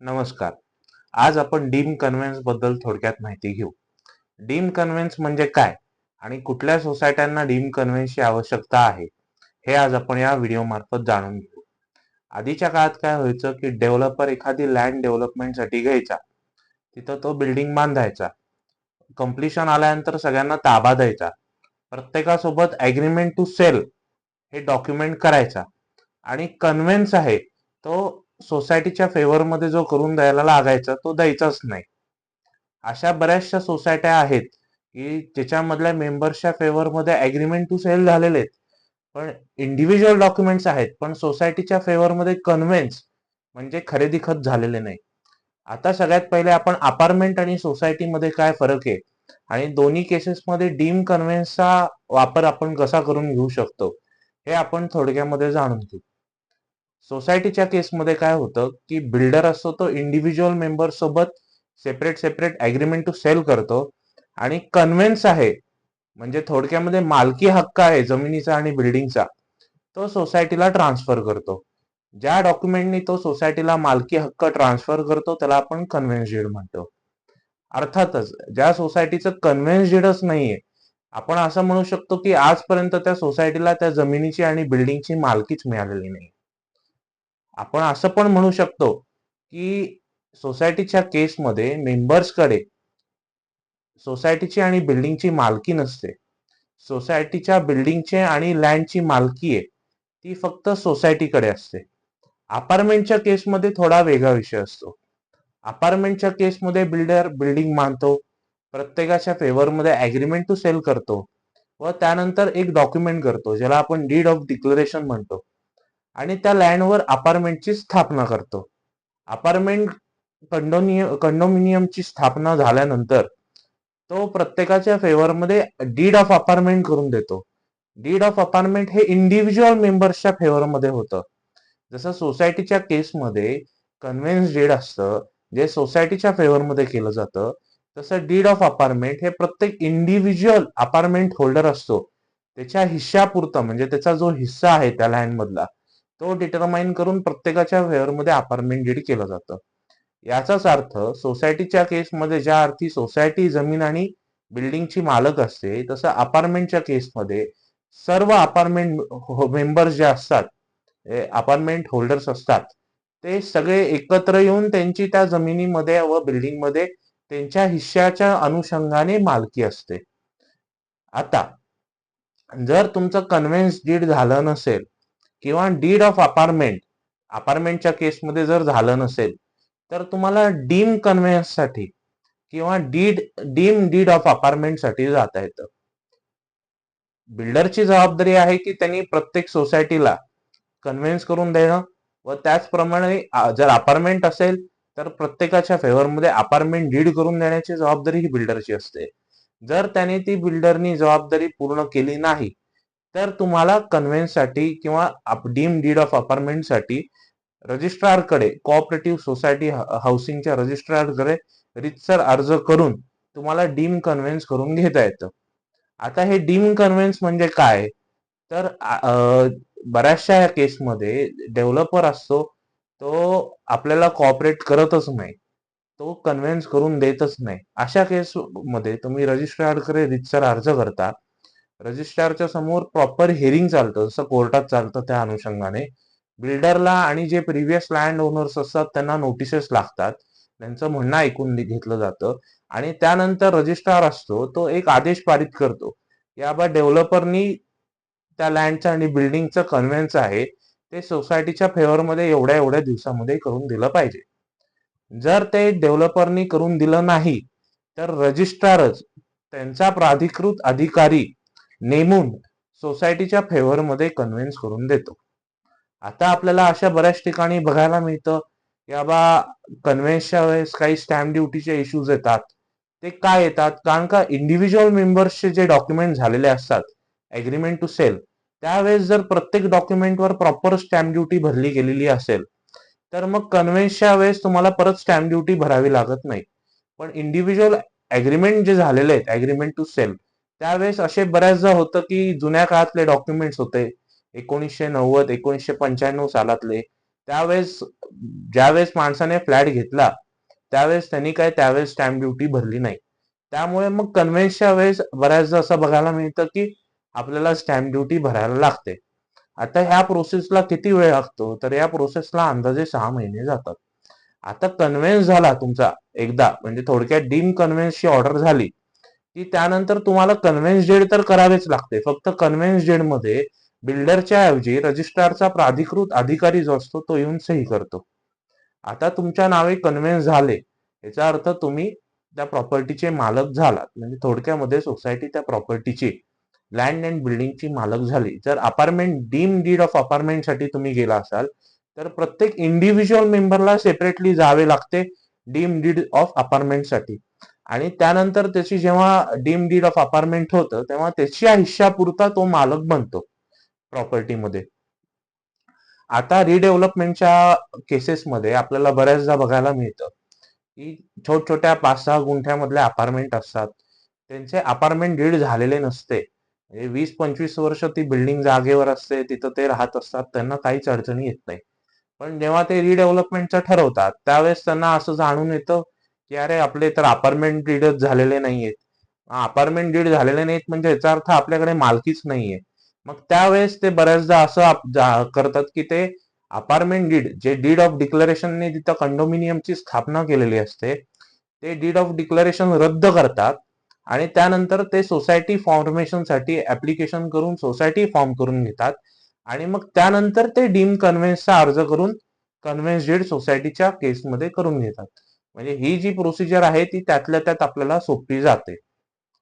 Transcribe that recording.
नमस्कार. आज आपण डीम्ड कन्व्हेन्स बद्दल थोडक्यात माहिती घेऊ. डीम्ड कन्व्हेन्स म्हणजे काय आणि कुठल्या सोसायट्यांना डीम्ड कन्व्हेन्सची आवश्यकता आहे, हे आज आपण या व्हिडिओ मार्फत जाणून घेऊ. आधीच्या काळात काय व्हायचं की डेव्हलपर एखादी लँड डेव्हलपमेंटसाठी घ्यायचा. तिथं तो बिल्डिंग बांधायचा. कंप्लिशन आल्यानंतर सगळ्यांना ताबा द्यायचा. प्रत्येकासोबत ॲग्रीमेंट टू सेल हे डॉक्युमेंट करायचा आणि कन्व्हेन्स आहे तो सोसायटीच्या फेवरमध्ये जो करून द्यायला लागायचा तो द्यायचाच नाही. अशा बऱ्याचशा सोसायट्या आहेत की ज्याच्यामधल्या मेंबर्सच्या फेवरमध्ये ॲग्रीमेंट टू सेल झालेले आहेत, पण इंडिव्हिज्युअल डॉक्युमेंट्स आहेत, पण सोसायटीच्या फेवरमध्ये कन्व्हेन्स म्हणजे खरेदी खत झालेले नाही. आता सगळ्यात पहिले आपण अपार्टमेंट आणि सोसायटीमध्ये काय फरक आहे आणि दोन्ही केसेसमध्ये डीम कन्व्हेन्सचा वापर आपण कसा करून घेऊ शकतो हे आपण थोडक्यामध्ये जाणून घेऊ. सोसायटीच्या केसमध्ये काय होतं की बिल्डर असतो तो इंडिव्हिज्युअल मेंबर सोबत separate separate agreement to sale करतो आणि कन्व्हेन्स आहे म्हणजे थोडक्यामध्ये मालकी हक्क आहे जमिनीचा आणि बिल्डिंगचा, तो सोसायटीला ट्रान्सफर करतो. ज्या डॉक्युमेंटनी तो सोसायटीला मालकी हक्क ट्रान्सफर करतो त्याला आपण कन्व्हेन्स डीड म्हणतो. अर्थातच ज्या सोसायटीचं कन्व्हेन्स डीडच नाहीये, आपण असं म्हणू शकतो की आजपर्यंत त्या सोसायटीला त्या जमिनीची आणि बिल्डिंगची मालकीच मिळालेली नाही. आपण असं पण म्हणू शकतो की सोसायटीच्या केसमध्ये मेंबर्सकडे सोसायटीची आणि बिल्डिंगची मालकी नसते. सोसायटीच्या बिल्डिंगची आणि लँडची मालकी आहे ती फक्त सोसायटीकडे असते. अपार्टमेंटच्या केसमध्ये थोडा वेगळा विषय असतो. अपार्टमेंटच्या केसमध्ये बिल्डर बिल्डिंग मानतो, प्रत्येकाच्या फेवरमध्ये ॲग्रीमेंट टू सेल करतो व त्यानंतर एक डॉक्युमेंट करतो ज्याला आपण डीड ऑफ डिक्लेरेशन म्हणतो आणि त्या लँडवर अपार्टमेंटची स्थापना करतो. अपार्टमेंट कंडोमिनियमची स्थापना झाल्यानंतर तो प्रत्येकाच्या फेवरमध्ये डीड ऑफ अपार्टमेंट करून देतो. डीड ऑफ अपार्टमेंट हे इंडिव्हिज्युअल मेंबर्सच्या फेवरमध्ये होतं. जसं सोसायटीच्या केसमध्ये कन्व्हेन्स डीड असतं जे सोसायटीच्या फेवरमध्ये केलं जातं, तसं डीड ऑफ अपार्टमेंट हे प्रत्येक इंडिव्हिज्युअल अपार्टमेंट होल्डर असतो त्याच्या हिश्शापुरतं म्हणजे त्याचा जो हिस्सा आहे त्या लँड मधला तो डिटरमाइन करून प्रत्येकाच्या फेवरमध्ये अपार्टमेंट डीड केलं जातं. याचाच अर्थ सोसायटीच्या केसमध्ये ज्या अर्थी सोसायटी जमीन आणि बिल्डिंगची मालक असते, तसं अपार्टमेंटच्या केसमध्ये सर्व अपार्टमेंट मेंबर्स जे असतात, अपार्टमेंट होल्डर्स असतात, ते सगळे एकत्र येऊन त्यांची त्या जमिनीमध्ये व बिल्डिंगमध्ये त्यांच्या हिश्श्याच्या अनुषंगाने मालकी असते. आता जर तुमचं कन्व्हेन्स डीड झालं नसेल किंवा डीड ऑफ अपार्टमेंटच्या केसमध्ये जर झालं नसेल, तर तुम्हाला डीम कन्व्हेन्ससाठी किंवा डीम डीड ऑफ अपार्टमेंटसाठी जाता येतं. बिल्डरची जबाबदारी आहे की त्यांनी प्रत्येक सोसायटीला कन्व्हेन्स करून देणं व त्याचप्रमाणे जर अपार्टमेंट असेल तर प्रत्येकाच्या फेवरमध्ये अपार्टमेंट डीड करून देण्याची जबाबदारी ही बिल्डरची असते. जर त्याने ती बिल्डरनी जबाबदारी पूर्ण केली नाही तर तुम्हाला कन्व्हेन्ससाठी किंवा डीम डीड ऑफ अपार्टमेंटसाठी रजिस्ट्रारकडे कोऑपरेटिव्ह सोसायटी हाऊसिंगच्या रजिस्ट्रारकडे रितसर अर्ज करून तुम्हाला डीम कन्व्हेन्स करून घेता येतं. आता हे डीम कन्व्हेन्स म्हणजे काय, तर बऱ्याचशा केसमध्ये डेव्हलपर असतो तो आपल्याला कॉपरेट करतच नाही, तो कन्व्हेन्स करून देतच नाही. अशा केसमध्ये तुम्ही रजिस्ट्रारकडे रितसर अर्ज करता. रजिस्ट्रारच्या समोर प्रॉपर हिअरिंग चालतं जसं कोर्टात चालतं. त्या अनुषंगाने बिल्डरला आणि जे प्रिव्हियस लँड ओनर्स असतात त्यांना नोटिसेस लागतात, त्यांचं म्हणणं ऐकून घेतलं जातं आणि त्यानंतर रजिस्ट्रार असतो तो एक आदेश पारित करतो की बाबा डेव्हलपरनी त्या लँडचं आणि बिल्डिंगचं कन्व्हेन्स आहे ते सोसायटीच्या फेवरमध्ये एवढ्या एवढ्या दिवसामध्ये करून दिलं पाहिजे. जर ते डेव्हलपरनी करून दिलं नाही तर रजिस्ट्रारच त्यांचा प्राधिकृत अधिकारी नेमून सोसायटीच्या फेवरमध्ये कन्व्हेन्स करून देतो. आता आपल्याला अशा बऱ्याच ठिकाणी बघायला मिळतं की बाबा कन्व्हेन्सच्या वेळेस काही स्टॅम्प ड्युटीचे इश्यूज येतात. ते काय येतात, कारण का इंडिव्हिज्युअल मेंबर्सचे जे डॉक्युमेंट झालेले असतात ॲग्रीमेंट टू सेल, त्यावेळेस जर प्रत्येक डॉक्युमेंटवर प्रॉपर स्टॅम्प ड्युटी भरली गेलेली असेल तर मग कन्व्हेन्सच्या वेळेस तुम्हाला परत स्टॅम्प ड्युटी भरावी लागत नाही. पण इंडिव्हिज्युअल ॲग्रीमेंट जे झालेले आहेत ॲग्रीमेंट टू सेल, त्यावेळेस असे बऱ्याचदा होतं की जुन्या काळातले डॉक्युमेंट्स होते 1990 1995 सालातले, त्यावेळेस ज्यावेळेस माणसाने फ्लॅट घेतला त्यावेळेस त्यांनी त्यावेळेस स्टॅम्प ड्युटी भरली नाही. त्यामुळे मग कन्व्हेन्सच्या वेळेस बऱ्याचदा असं बघायला मिळतं की आपल्याला स्टॅम्प ड्युटी भरायला लागते. आता ह्या प्रोसेसला किती वेळ लागतो, तर या प्रोसेसला अंदाजे 6 महिने जातात. आता कन्व्हेन्स झाला तुमचा एकदा, म्हणजे थोडक्यात डीम कन्व्हेन्सची ऑर्डर झाली की त्यानंतर तुम्हाला कन्व्हेन्स डेड तर करावेच लागते. फक्त कन्व्हेन्स डेड मध्ये बिल्डरच्या ऐवजी रजिस्ट्रारचा प्राधिकृत अधिकारी जो असतो तो येऊन सही करतो. आता तुमच्या नावे कन्व्हेन्स झाले याचा अर्थ तुम्ही त्या प्रॉपर्टीचे मालक झालात. म्हणजे थोडक्यामध्ये सोसायटी त्या प्रॉपर्टीची, लँड अँड बिल्डिंगची मालक झाली. जर apartment deem deed of apartment साठी तुम्ही गेला असाल तर प्रत्येक इंडिव्हिज्युअल मेंबरला सेपरेटली जावे लागते डीम डीड ऑफ अपार्टमेंट साठी. आणि त्यानंतर त्याची जेव्हा डीम डीड ऑफ अपार्टमेंट होतं तेव्हा त्याच्या हिश्शापुरता तो मालक बनतो प्रॉपर्टीमध्ये. आता रिडेव्हलपमेंटच्या केसेसमध्ये आपल्याला बऱ्याचदा बघायला मिळतं की छोट्या 5-6 गुंठ्यामधले अपार्टमेंट असतात, त्यांचे अपार्टमेंट डीड झालेले नसते. म्हणजे 20-25 वर्ष ती बिल्डिंग जागेवर असते, तिथं ते राहत असतात, त्यांना काहीच अडचणी येत नाही. पण जेव्हा ते रिडेव्हलपमेंटचं ठरवतात त्यावेळेस त्यांना असं जाणून येतं की अरे आपले तर अपार्टमेंट डीडच झालेले नाहीयेत. अपार्टमेंट डीड झालेले नाहीत म्हणजे याचा अर्थ आपल्याकडे मालकीच नाहीये. मग त्यावेळेस ते बऱ्याचदा असं करतात की ते अपार्टमेंट डीड जे डीड ऑफ डिक्लेरेशनने तिथं कंडोमिनियमची स्थापना केलेली असते ते डीड ऑफ डिक्लेरेशन रद्द करतात आणि त्यानंतर ते सोसायटी फॉर्मेशनसाठी ऍप्लिकेशन करून सोसायटी फॉर्म करून घेतात आणि मग त्यानंतर ते डीम कन्व्हेन्सचा अर्ज करून कन्व्हेन्स डीड सोसायटीच्या केसमध्ये करून घेतात. म्हणजे ही जी प्रोसिजर आहे ती त्यातल्या त्यात आपल्याला सोपी जाते.